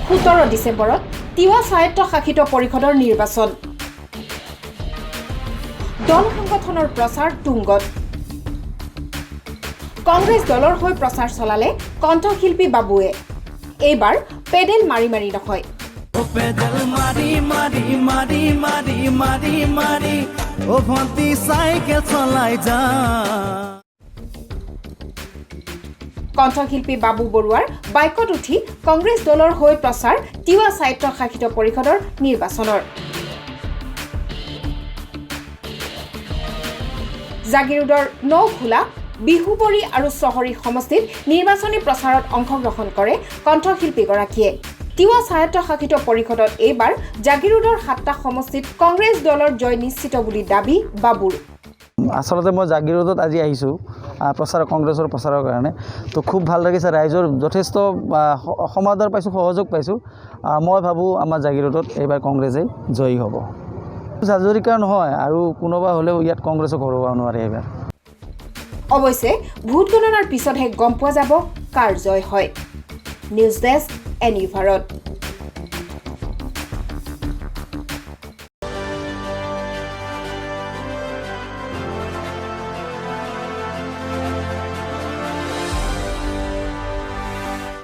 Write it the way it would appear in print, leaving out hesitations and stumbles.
17 ডিচেম্বৰত তিৱা স্বায়ত্তশাসিত পৰিষদৰ নিৰ্বাচন দল সংগঠনৰ প্ৰচাৰ তুংগত কংগ্ৰেছ দলৰ হৈ প্ৰচাৰ চলালে কণ্ঠশিল্পী বাবুৱে এইবাৰ পেডেল মাৰি মাৰি নহয় পেডেল মাৰি মাৰি মাৰি মাৰি মাৰি মাৰি ও ভন্তি চাইকেল চলাই যা কণ্ঠশিল্পী বাবু বৰুৱাৰ বাইকত উঠি কংগ্ৰেছ দলৰ হৈ প্ৰচাৰ তিৱা স্বায়ত্তশাসিত পৰিষদৰ নিৰ্বাচনৰ জাগিৰোডৰ নৌখোলা বিহুবৰী আৰু চহৰী সমষ্টিত নিৰ্বাচনী প্ৰচাৰত অংশগ্ৰহণ কৰে কণ্ঠশিল্পীগৰাকীয়ে তিৱা স্বায়ত্তশাসিত পৰিষদত এইবাৰ জাগিৰোডৰ 7টা সমষ্টিত কংগ্ৰেছ দলৰ জয় নিশ্চিত বুলি দাবী বাবুৰ আসলতে মই জাগিৰোডত আজি আহিছোঁ প্ৰচাৰ কংগ্ৰেছৰ প্ৰচাৰৰ কাৰণে তো খুব ভাল লাগিছে ৰাইজৰ যথেষ্ট সমাদৰ পাইছোঁ সহযোগ পাইছোঁ মই ভাবোঁ আমাৰ জাগিৰোডত এইবাৰ কংগ্ৰেছে জয়ী হ'ব হাজৰিকা নহয় আৰু কোনোবা হ'লেও ইয়াত কংগ্ৰেছক হৰুৱাব নোৱাৰে এইবাৰ অৱশ্যে ভোট গণনাৰ পিছতহে গম পোৱা যাব কাৰ জয় হয় নিউজ ডেস্ক এনি ভাৰত